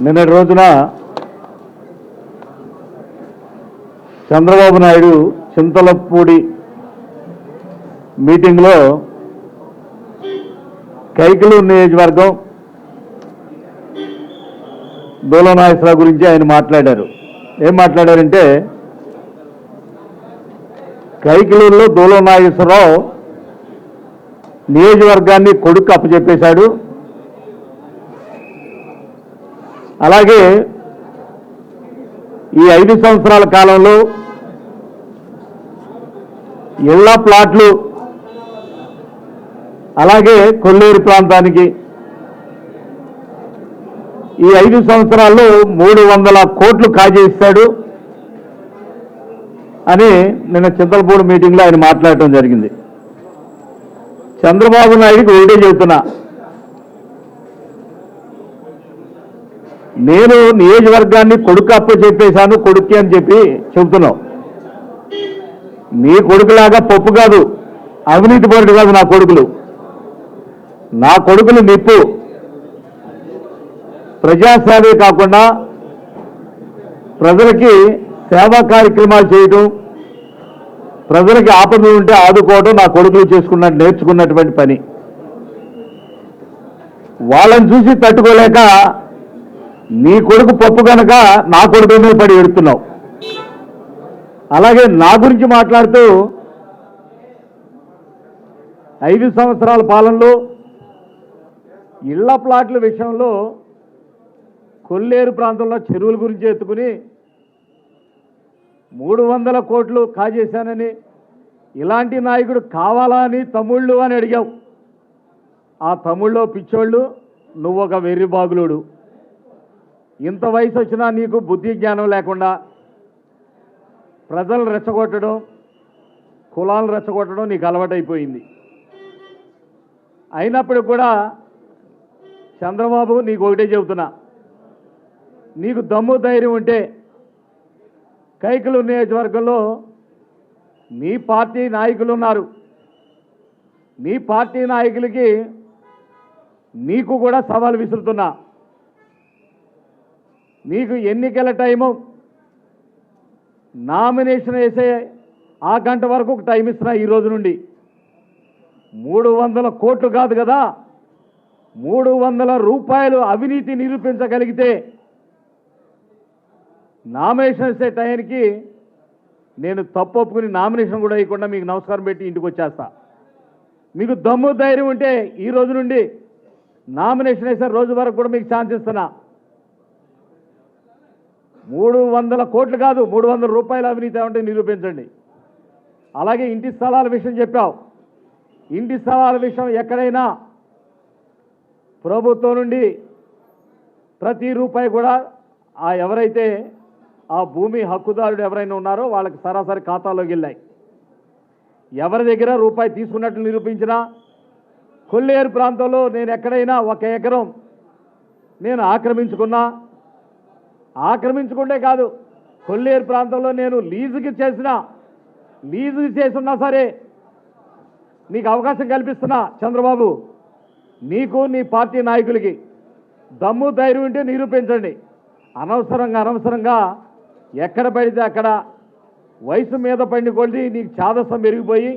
నిన్నటి రోజున చంద్రబాబు నాయుడు చింతలపూడి మీటింగ్లో కైకలూరు నియోజకవర్గం దూలనాగేశ్వరరావు గురించి ఆయన మాట్లాడారు. ఏం మాట్లాడారంటే, కైకలూరులో దూలనాగేశ్వరరావు నియోజకవర్గాన్ని కొడుకు అప్పచెప్పేశాడు. అలాగే ఈ 5 సంవత్సరాల కాలంలో ఇళ్ల ప్లాట్లు, అలాగే కొల్లేరు ప్రాంతానికి ఈ 5 సంవత్సరాల్లో 300 కోట్లు కాజేస్తాడు అని నిన్న చింతలపూడి మీటింగ్లో ఆయన మాట్లాడటం జరిగింది. చంద్రబాబు నాయుడికి ఒకటే చెబుతున్నా, నేను నియోజకవర్గాన్ని కొడుకు అప్పచెప్పేశాను, కొడుక్కి అని చెప్పి చెబుతున్నావు. నీ కొడుకులాగా పప్పు కాదు, అవినీతి పరుడు కాదు నా కొడుకులు. నా కొడుకులు నిప్పు. ప్రజాసేవే కాకుండా ప్రజలకి సేవా కార్యక్రమాలు చేయటం, ప్రజలకి ఆపదలు ఉంటే ఆదుకోవడం నా కొడుకులు నేర్చుకున్నటువంటి పని. వాళ్ళని చూసి తట్టుకోలేక నీ కొడుకు పప్పు కనుక నా కొడుకు మీద పడి ఎడుతున్నావు. అలాగే నా గురించి మాట్లాడుతూ 5 సంవత్సరాల పాలనలో ఇళ్ల ప్లాట్ల విషయంలో కొల్లేరు ప్రాంతంలో చెరువుల గురించి ఎత్తుకుని 300 కోట్లు కాజేశానని, ఇలాంటి నాయకుడు కావాలా అని తమ్ముళ్ళు అని అడిగావు. ఆ తమ్ముళ్ళు పిచ్చోళ్ళు, నువ్వు ఒక వెర్రి బాగులుడు. ఇంత వయసు వచ్చినా నీకు బుద్ధి జ్ఞానం లేకుండా ప్రజలు రెచ్చగొట్టడం, కులాలను రెచ్చగొట్టడం నీకు అలవాటైపోయింది. అయినప్పటికి కూడా చంద్రబాబు నీకు ఒకటే చెబుతున్నా, నీకు దమ్ము ధైర్యం ఉంటే కైకలూరు నియోజకవర్గంలో నీ పార్టీ నాయకులు ఉన్నారు. నీ పార్టీ నాయకులకి నీకు కూడా సవాల్ విసురుతున్నా. నీకు ఎన్నికల టైము నామినేషన్ వేసే ఆ గంట వరకు ఒక టైం ఇస్తున్నా. ఈ రోజు నుండి 300 కోట్లు కాదు కదా, 300 రూపాయలు అవినీతి నిరూపించగలిగితే నామినేషన్ వేసే టైంకి నేను తప్పు ఒప్పుకుని నామినేషన్ కూడా వేయకుండా మీకు నమస్కారం పెట్టి ఇంటికి వచ్చేస్తా. మీకు దమ్ము ధైర్యం ఉంటే ఈ రోజు నుండి నామినేషన్ వేసే రోజు వరకు కూడా మీకు ఛాన్స్ ఇస్తున్నా. 300 కోట్లు కాదు, 300 రూపాయల అవినీతి ఏమంటే నిరూపించండి. అలాగే ఇంటి స్థలాల విషయం చెప్పావు. ఇంటి స్థలాల విషయం ఎక్కడైనా ప్రభుత్వం నుండి ప్రతి రూపాయి కూడా ఎవరైతే ఆ భూమి హక్కుదారుడు ఎవరైనా ఉన్నారో వాళ్ళకి సరాసరి ఖాతాలోకి వెళ్ళాయి. ఎవరి దగ్గర రూపాయి తీసుకున్నట్లు నిరూపించినా, కొల్లేరు ప్రాంతంలో నేను ఎక్కడైనా 1 ఎకరం నేను ఆక్రమించుకుంటే కాదు, కొల్లేరు ప్రాంతంలో నేను లీజుకి చేసున్నా సరే నీకు అవకాశం కల్పిస్తున్నా. చంద్రబాబు, నీకు నీ పార్టీ నాయకులకి దమ్ము ధైర్యం ఉంటే నిరూపించండి. అనవసరంగా ఎక్కడ పడితే అక్కడ వయసు మీద పడిన కొద్ది నీకు చాదస్సం పెరిగిపోయి,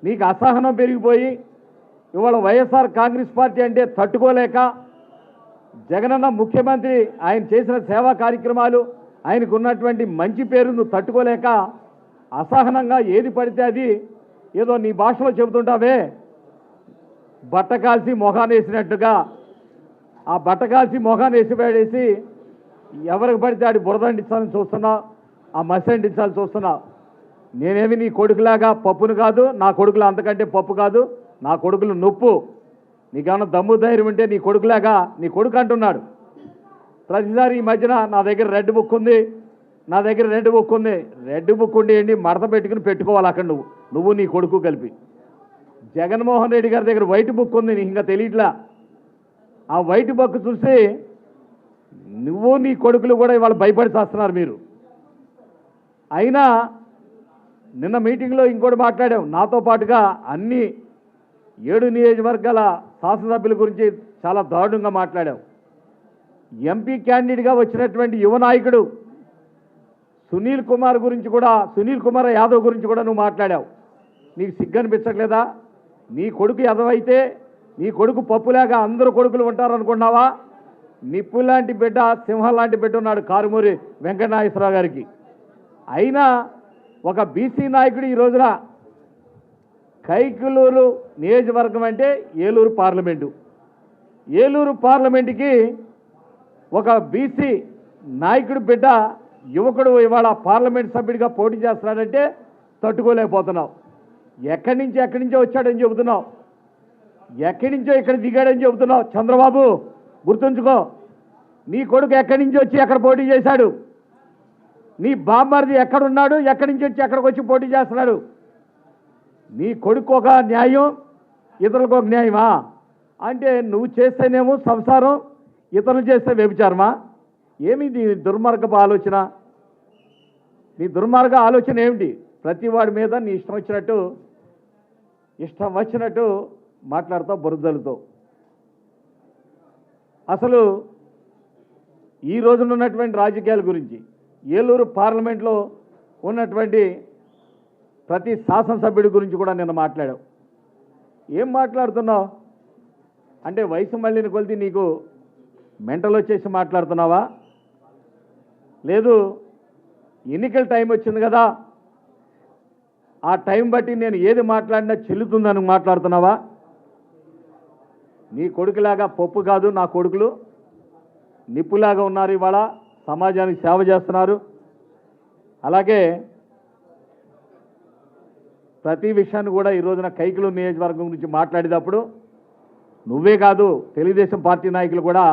నీకు అసహనం పెరిగిపోయి, ఇవాళ వైఎస్ఆర్ కాంగ్రెస్ పార్టీ అంటే తట్టుకోలేక, జగనన్న ముఖ్యమంత్రి ఆయన చేసిన సేవా కార్యక్రమాలు, ఆయనకు ఉన్నటువంటి మంచి పేరు నువ్వు తట్టుకోలేక అసహనంగా ఏది పడితే అది ఏదో నీ భాషలో చెబుతుంటావే, బట్ట కాల్చి మొహాన్ని వేసినట్టుగా ఆ బట్ట కాల్చి మొహాన్ని వేసి ఎవరికి పడితే ఆడి బురద అంటించాలని చూస్తున్నా, ఆ మసి అంటించాలని చూస్తున్నా. నేనేమి నీ కొడుకులాగా పప్పును కాదు, నా కొడుకులు అంతకంటే పప్పు కాదు, నా కొడుకులు నొప్పు. నీకేమన్నా దమ్ము ధైర్యం ఉంటే నీ కొడుకులాగా, నీ కొడుకు అంటున్నాడు ప్రతిసారి ఈ మధ్యన నా దగ్గర రెడ్ బుక్ ఉంది. రెడ్ బుక్ ఉండేయండి, మడత పెట్టుకోవాలి అక్కడ నువ్వు నీ కొడుకు కలిపి. జగన్మోహన్ రెడ్డి గారి దగ్గర వైట్ బుక్ ఉంది, నీకు ఇంకా తెలియట్లా. ఆ వైట్ బుక్ చూసి నువ్వు నీ కొడుకులు కూడా ఇవాళ భయపడి చేస్తున్నారు మీరు. అయినా నిన్న మీటింగ్లో ఇంకోటి మాట్లాడాం, నాతో పాటుగా అన్ని 7 నియోజకవర్గాల శాసనసభ్యుల గురించి చాలా దారుణంగా మాట్లాడాం. ఎంపీ క్యాండిడేట్గా వచ్చినటువంటి యువ నాయకుడు సునీల్ కుమార్ గురించి కూడా, సునీల్ కుమార్ యాదవ్ గురించి కూడా నువ్వు మాట్లాడావు. నీకు సిగ్గు అనిపించట్లేదా? నీ కొడుకు ఎదవైతే నీ కొడుకు పప్పులాగా అందరూ కొడుకులు ఉంటారనుకున్నావా? నిప్పు లాంటి బిడ్డ, సింహం లాంటి బిడ్డ ఉన్నాడు కారుమూరి వెంకటనాగేశ్వరరావు గారికి. అయినా ఒక బీసీ నాయకుడు ఈ రోజున కైకలూరు నియోజకవర్గం అంటే ఏలూరు పార్లమెంటు, ఏలూరు పార్లమెంటుకి ఒక బీసీ నాయకుడు బిడ్డ యువకుడు ఇవాళ పార్లమెంట్ సభ్యుడిగా పోటీ చేస్తున్నాడంటే తట్టుకోలేకపోతున్నావు. ఎక్కడి నుంచో వచ్చాడని చెబుతున్నావు, ఎక్కడి నుంచో ఇక్కడ దిగాడని చెబుతున్నావు. చంద్రబాబు గుర్తుంచుకో, నీ కొడుకు ఎక్కడి నుంచి వచ్చి ఎక్కడ పోటీ చేశాడు? నీ బామ్మర్ది ఎక్కడున్నాడు? ఎక్కడి నుంచి వచ్చి ఎక్కడికి వచ్చి పోటీ చేస్తున్నాడు? నీ కొడుకు ఒక న్యాయం, ఇతరులకు ఒక న్యాయమా? అంటే నువ్వు చేస్తేనేమో సంసారం, ఇతరులు చేస్తే వ్యభిచారమా? ఏమి నీ దుర్మార్గపు ఆలోచన? నీ దుర్మార్గ ఆలోచన ఏమిటి? ప్రతి వాడి మీద నీ ఇష్టం వచ్చినట్టు మాట్లాడతావు బురదలతో. అసలు ఈ రోజున ఉన్నటువంటి రాజకీయాల గురించి, ఏలూరు పార్లమెంట్లో ఉన్నటువంటి ప్రతి శాసనసభ్యుడి గురించి కూడా నిన్న మాట్లాడావు. ఏం మాట్లాడుతున్నావు అంటే వయసు మళ్ళీని కొలిది నీకు మెంటల్ వచ్చేసి మాట్లాడుతున్నావా? లేదు ఎన్నికల టైం వచ్చింది కదా, ఆ టైం బట్టి నేను ఏది మాట్లాడినా చెల్లుతుందని మాట్లాడుతున్నావా? నీ కొడుకులాగా పప్పు కాదు నా కొడుకులు, నిప్పులాగా ఉన్నారు. ఇవాళ సమాజానికి సేవ చేస్తున్నారు. అలాగే ప్రతి విషయాన్ని కూడా ఈ రోజున కైకలూరు నియోజకవర్గం గురించి మాట్లాడేటప్పుడు నువ్వే కాదు, తెలుగుదేశం పార్టీ నాయకులు కూడా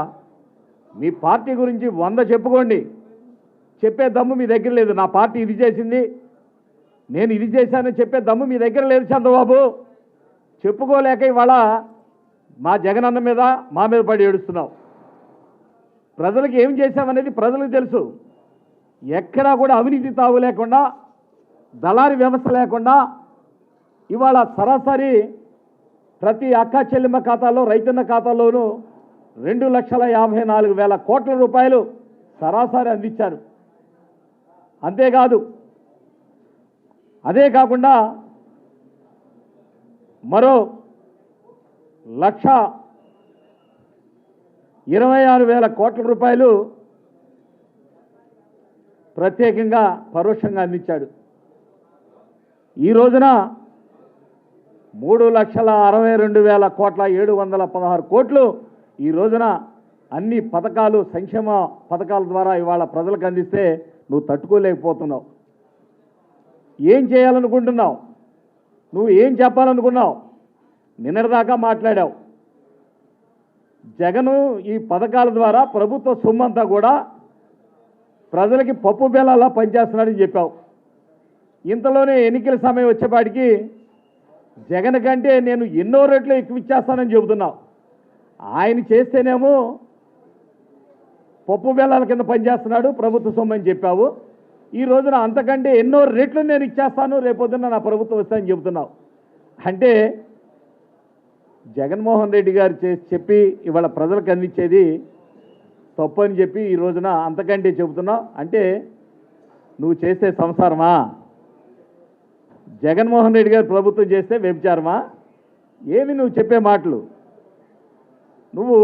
మీ పార్టీ గురించి 100 చెప్పుకోండి, చెప్పే దమ్ము మీ దగ్గర లేదు. నా పార్టీ ఇది చేసింది, నేను ఇది చేశానని చెప్పే దమ్ము మీ దగ్గర లేదు చంద్రబాబు. చెప్పుకోలేక ఇవాళ మా జగనన్న మీద మా మీద పడి ఏడుస్తున్నావు. ప్రజలకు ఏం చేశామనేది ప్రజలకు తెలుసు. ఎక్కడా కూడా అవినీతి తావు లేకుండా, దళారీ వ్యవస్థ లేకుండా ఇవాళ సరాసరి ప్రతి అక్క చెల్లెమ్మ ఖాతాలో, రైతన్న ఖాతాలోనూ 2,54,000 కోట్ల రూపాయలు సరాసరి అందించారు. అంతేకాదు, అదే కాకుండా మరో 1,26,000 కోట్ల రూపాయలు ప్రత్యేకంగా పరోక్షంగా అందించాడు. ఈ రోజున 3,62,716 కోట్లు ఈ రోజున అన్ని పథకాలు, సంక్షేమ పథకాల ద్వారా ఇవాళ ప్రజలకు అందిస్తే నువ్వు తట్టుకోలేకపోతున్నావు. ఏం చేయాలనుకుంటున్నావు? నువ్వు ఏం చెప్పాలనుకున్నావు? నిన్నటిదాకా మాట్లాడావు. జగను ఈ పథకాల ద్వారా ప్రభుత్వ సొమ్మంతా కూడా ప్రజలకి పప్పు బెల్లాలా పనిచేస్తున్నాడని చెప్పావు. ఇంతలోనే ఎన్నికల సమయం వచ్చేపాటికి జగన్ కంటే నేను ఎన్నో రెట్లు ఎక్కువ ఇచ్చేస్తానని చెబుతున్నావు. ఆయన చేస్తేనేమో పప్పు బెల్లాల కింద పనిచేస్తున్నాడు, ప్రభుత్వ సొమ్ము అని చెప్పావు. ఈ రోజున అంతకంటే ఎన్నో రెట్లు నేను ఇచ్చేస్తాను, రేపొద్దున నా ప్రభుత్వం వస్తానని చెబుతున్నావు. అంటే జగన్మోహన్ రెడ్డి గారు చెప్పి ఇవాళ ప్రజలకు అందించేది తప్పు అని చెప్పి ఈ రోజున అంతకంటే చెబుతున్నావు. అంటే నువ్వు చేసే సంసారమా? జగన్మోహన్ రెడ్డి గారు ప్రభుత్వం చేస్తే వ్యభిచారమా? ఏమి నువ్వు చెప్పే మాటలు? నువ్వు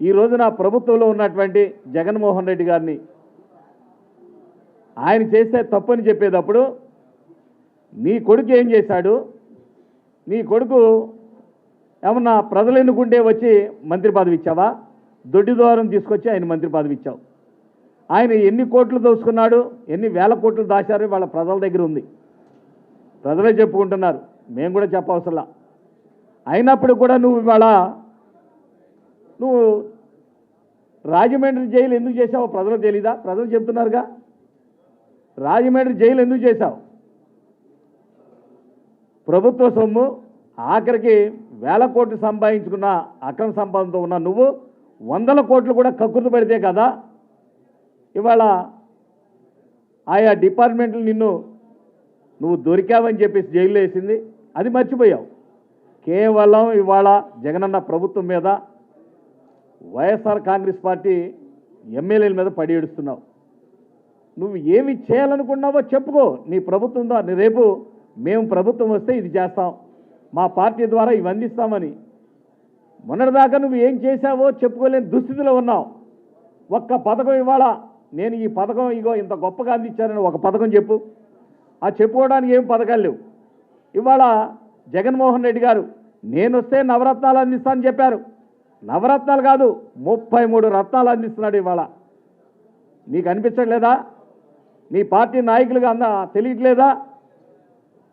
ఈ రోజున ప్రభుత్వంలో ఉన్నటువంటి జగన్మోహన్ రెడ్డి గారిని ఆయన చేస్తే తప్పని చెప్పేటప్పుడు నీ కొడుకు ఏం చేశాడు? నీ కొడుకు ఏమన్నా ప్రజలు ఎన్నుకుంటే వచ్చి మంత్రి పదవి ఇచ్చావా? దొడ్డి ద్వారం తీసుకొచ్చి ఆయన మంత్రి పదవి ఇచ్చావు. ఆయన ఎన్ని కోట్లు దోసుకున్నాడు, ఎన్ని వేల కోట్లు దాచారు వాళ్ళ ప్రజల దగ్గర ఉంది. ప్రజలే చెప్పుకుంటున్నారు, మేము కూడా చెప్పవసరలా. అయినప్పుడు కూడా నువ్వు ఇవాళ నువ్వు రాజమండ్రి జైలు ఎందుకు చేసావో ప్రజలకు తెలీదా? ప్రజలు చెప్తున్నారుగా. రాజమండ్రి జైలు ఎందుకు చేశావు? ప్రభుత్వ సొమ్ము, ఆఖరికి వేల కోట్లు సంపాదించుకున్న అక్రమ సంపాదనతో ఉన్న నువ్వు 100 కోట్లు కూడా కక్కుర్తి పెడితే కదా ఇవాళ ఆయా డిపార్ట్మెంట్లు నువ్వు దొరికావని చెప్పేసి జైల్లో వేసింది. అది మర్చిపోయావు. కేవలం ఇవాళ జగనన్న ప్రభుత్వం మీద వైఎస్ఆర్ కాంగ్రెస్ పార్టీ ఎమ్మెల్యేల మీద పడి ఏడుస్తున్నావు. నువ్వు ఏమి చేయాలనుకున్నావో చెప్పుకో. నీ ప్రభుత్వంతో రేపు మేము ప్రభుత్వం వస్తే ఇది చేస్తాం, మా పార్టీ ద్వారా ఇవి అందిస్తామని. మొన్నటిదాకా నువ్వు ఏం చేశావో చెప్పుకోలేని దుస్థితిలో ఉన్నావు. ఒక్క పథకం ఇవాళ నేను ఈ పథకం ఇగో ఇంత గొప్పగా అందించానని ఒక పథకం చెప్పు. ఆ చెప్పుకోవడానికి ఏం పథకాలు లేవు. ఇవాళ జగన్మోహన్ రెడ్డి గారు నేను వస్తే నవరత్నాలు అందిస్తానని చెప్పారు. నవరత్నాలు కాదు, 33 రత్నాలు అందిస్తున్నాడు ఇవాళ. నీకు అనిపించట్లేదా? నీ పార్టీ నాయకులుగా తెలియట్లేదా?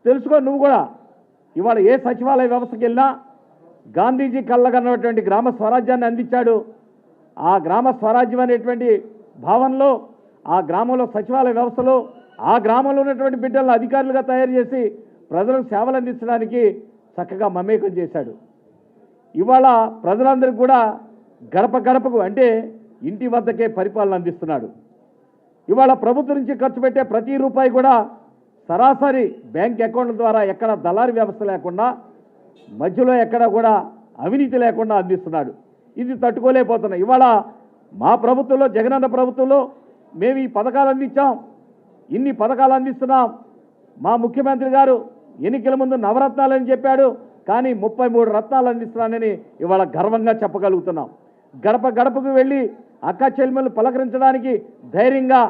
తెలుసుకో నువ్వు కూడా. ఇవాళ ఏ సచివాలయ వ్యవస్థకి వెళ్ళినా గాంధీజీ కళ్ళగన్నటువంటి గ్రామ స్వరాజ్యాన్ని అందించాడు. ఆ గ్రామ స్వరాజ్యం అనేటువంటి భావనలో ఆ గ్రామంలో సచివాలయ వ్యవస్థలో ఆ గ్రామంలో ఉన్నటువంటి బిడ్డలను అధికారులుగా తయారు చేసి ప్రజలకు సేవలు అందించడానికి చక్కగా మమేకం చేశాడు. ఇవాళ ప్రజలందరికీ కూడా గడప గడపకు అంటే ఇంటి వద్దకే పరిపాలన అందిస్తున్నాడు. ఇవాళ ప్రభుత్వం నుంచి ఖర్చు పెట్టే ప్రతి రూపాయి కూడా సరాసరి బ్యాంక్ అకౌంట్ల ద్వారా ఎక్కడ దళారీ వ్యవస్థ లేకుండా మధ్యలో ఎక్కడ కూడా అవినీతి లేకుండా అందిస్తున్నాడు. ఇది తట్టుకోలేకపోతున్నాం. ఇవాళ మా ప్రభుత్వంలో జగనన్న ప్రభుత్వంలో మేము ఈ పథకాలు అందించాం, ఇన్ని పథకాలు అందిస్తున్నాం. మా ముఖ్యమంత్రి గారు ఎన్నికల ముందు నవరత్నాలు అని చెప్పాడు, కానీ 33 రత్నాలు అందిస్తున్నానని ఇవాళ గర్వంగా చెప్పగలుగుతున్నాం. గడప గడపకు వెళ్ళి అక్క చెల్లెమ్మలు పలకరించడానికి ధైర్యంగా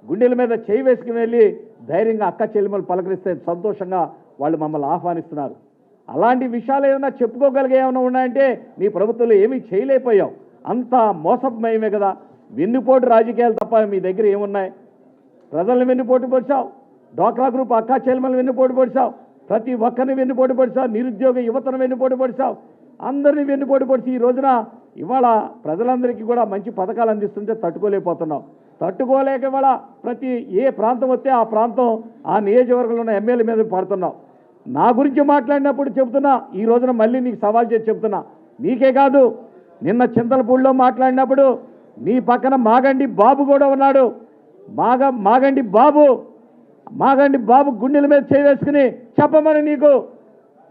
గుండెల మీద చేయి వేసుకుని వెళ్ళి ధైర్యంగా అక్క చెల్లెమ్మలు పలకరిస్తే సంతోషంగా వాళ్ళు మమ్మల్ని ఆహ్వానిస్తున్నారు. అలాంటి విషయాలు ఏమైనా చెప్పుకోగలిగే ఏమైనా ఉన్నాయంటే నీ ప్రభుత్వంలో ఏమీ చేయలేకపోయావు. అంత మోసమయమే కదా. వెన్నుపోటు రాజకీయాలు తప్ప మీ దగ్గర ఏమున్నాయి? ప్రజల్ని వెన్నుపోటు పొడిచావు, డ్వాక్రా గ్రూప్ అక్క చెల్లెమ్మలు వెన్నుపోటు పొడిచావు, ప్రతి ఒక్కరిని వెన్నుపోటు పొడిచావు, నిరుద్యోగ యువతను వెన్నుపోటు పొడిచావు, అందరినీ వెన్నుపోటు పొడిచి ఈ రోజున ఇవాళ ప్రజలందరికీ కూడా మంచి పథకాలు అందిస్తుంటే తట్టుకోలేకపోతున్నావు. తట్టుకోలేక ఇవాళ ప్రతి ఏ ప్రాంతం వస్తే ఆ ప్రాంతం ఆ నియోజకవర్గంలో ఉన్న ఎమ్మెల్యే మీద పడుతున్నావు. నా గురించి మాట్లాడినప్పుడు చెబుతున్నా, ఈ రోజున మళ్ళీ నీకు సవాల్ చేసి చెప్తున్నా. నీకే కాదు, నిన్న చింతలపూడిలో మాట్లాడినప్పుడు నీ పక్కన మాగంటి బాబు కూడా ఉన్నాడు. మాగంటి బాబు గుండెల మీద చేవేసుకుని చెప్పమని నీకు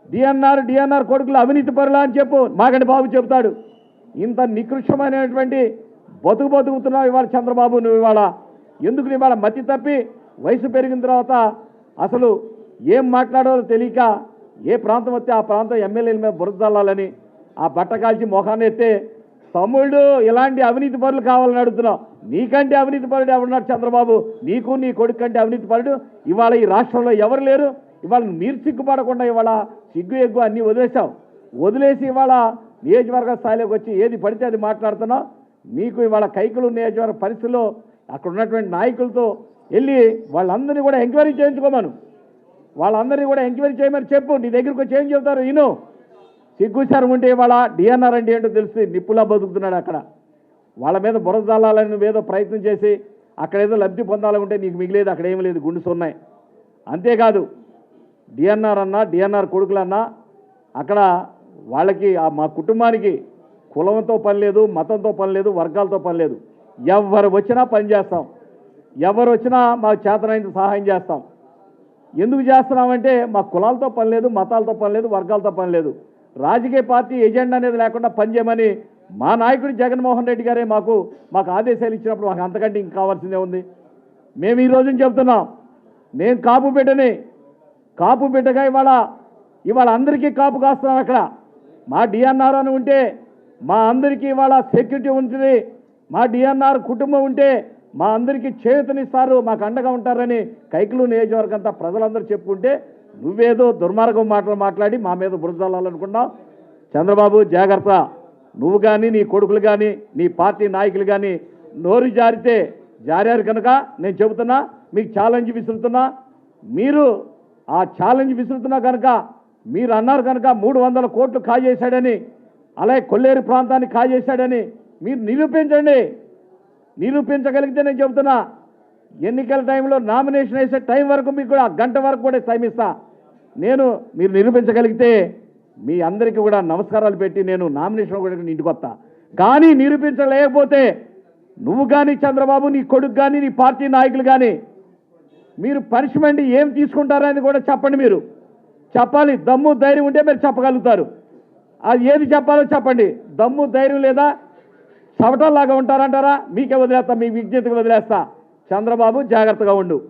డిఎన్ఆర్ కొడుకులు అవినీతి పరులా అని చెప్పు, మాగంటి బాబు చెబుతాడు. ఇంత నికృష్టమైనటువంటి బతుకుతున్నావు ఇవాళ చంద్రబాబు. నువ్వు ఇవాళ ఎందుకు ఇవాళ మతి తప్పి వయసు పెరిగిన తర్వాత అసలు ఏం మాట్లాడాలో తెలియక ఏ ప్రాంతం వస్తే ఆ ప్రాంతం ఎమ్మెల్యేల మీద బురదల్లాలని ఆ బట్ట కాల్చి మొఖాన్ని ఎత్తే తమ్ముళ్ళు ఇలాంటి అవినీతి పరులు కావాలని అడుగుతున్నావు. నీకంటే అవినీతి పరుడు ఎవరున్నాడు చంద్రబాబు? నీకు నీ కొడుకు కంటే అవినీతి పరుడు ఇవాళ ఈ రాష్ట్రంలో ఎవరు లేరు. ఇవాళ మీరు సిగ్గుపడకుండా ఇవాళ సిగ్గు ఎగ్గు అన్నీ వదిలేసి ఇవాళ నియోజకవర్గ స్థాయిలోకి వచ్చి ఏది పడితే అది మాట్లాడుతున్నావు. నీకు ఇవాళ కైకులు నియోజకవర్గ పరిస్థితుల్లో అక్కడ ఉన్నటువంటి నాయకులతో వెళ్ళి వాళ్ళందరినీ కూడా ఎంక్వైరీ చేయించుకోమను. వాళ్ళందరినీ కూడా ఎంక్వైరీ చేయమని చెప్పు. నీ దగ్గరికి వచ్చి ఏం చెబుతారు ఈయన సిగ్గుచారం ఉంటే ఇవాళ డిఎన్ఆర్ అంటే ఏంటో తెలిసి నిప్పులా బతుకుతున్నాడు. అక్కడ వాళ్ళ మీద బురద జల్లాలని నువ్వేదో ప్రయత్నం చేసి అక్కడ ఏదో లబ్ధి పొందాలంటే నీకు మిగిలేదు, అక్కడ ఏమి లేదు, గుండు సున్నాయి. అంతేకాదు డిఎన్ఆర్ కొడుకులన్నా అక్కడ వాళ్ళకి మా కుటుంబానికి కులంతో పని లేదు, మతంతో పని లేదు, వర్గాలతో పని లేదు. ఎవరు వచ్చినా పని చేస్తాం, ఎవరు వచ్చినా మాకు చేతనైనంత సహాయం చేస్తాం. ఎందుకు చేస్తున్నామంటే మా కులాలతో పని లేదు, మతాలతో పని లేదు, వర్గాలతో పని లేదు. రాజకీయ పార్టీ ఎజెండా అనేది లేకుండా పనిచేయమని మా నాయకుడు జగన్మోహన్ రెడ్డి గారే మాకు ఆదేశాలు ఇచ్చినప్పుడు మాకు అంతకంటే ఇంక కావాల్సిందే ఉంది. మేము ఈ రోజున చెప్తున్నాం, నేను కాపు బిడ్డగా ఇవాళ అందరికీ కాపు కాస్తున్నాం. అక్కడ మా డిఎన్ఆర్ అని ఉంటే మా అందరికీ ఇవాళ సెక్యూరిటీ ఉంటుంది, మా డిఎన్ఆర్ కుటుంబం ఉంటే మా అందరికీ చేయూతనిస్తారు, మాకు అండగా ఉంటారని కైకులు నియోజకవర్గం అంతా ప్రజలందరూ చెప్పుకుంటే నువ్వేదో దుర్మార్గం మాటలు మాట్లాడి మా మీద బురదల్లాలనుకున్నావు. చంద్రబాబు జాగ్రత్త. నువ్వు కానీ నీ కొడుకులు కానీ నీ పార్టీ నాయకులు కానీ నోరు జారారు కనుక నేను చెబుతున్నా, మీకు ఛాలెంజ్ విసురుతున్నా. మీరు ఆ ఛాలెంజ్ విసురుతున్నా కనుక మీరు అన్నారు కనుక 300 కోట్లు కాజేశాడని, అలాగే కొల్లేరు ప్రాంతాన్ని కాజేశాడని మీరు నిరూపించగలిగితే నేను చెబుతున్నా ఎన్నికల టైంలో నామినేషన్ వేసే టైం వరకు మీకు కూడా గంట వరకు కూడా టైం ఇస్తా. మీరు నిరూపించగలిగితే మీ అందరికీ కూడా నమస్కారాలు పెట్టి నేను నామినేషన్ కూడా ఇంటికి వస్తా. కానీ నిరూపించలేకపోతే నువ్వు కానీ చంద్రబాబు, నీ కొడుకు కానీ, నీ పార్టీ నాయకులు కానీ మీరు పనిష్మెంట్ ఏం తీసుకుంటారని కూడా చెప్పండి. మీరు చెప్పాలి. దమ్ము ధైర్యం ఉంటే మీరు చెప్పగలుగుతారు. అది ఏది చెప్పాలో చెప్పండి. దమ్ము ధైర్యం లేదా చవటల్లాగా ఉంటారంటారా? మీకే వదిలేస్తా, మీ విజ్ఞతకు వదిలేస్తా. చంద్రబాబు జాగ్రత్తగా ఉండు.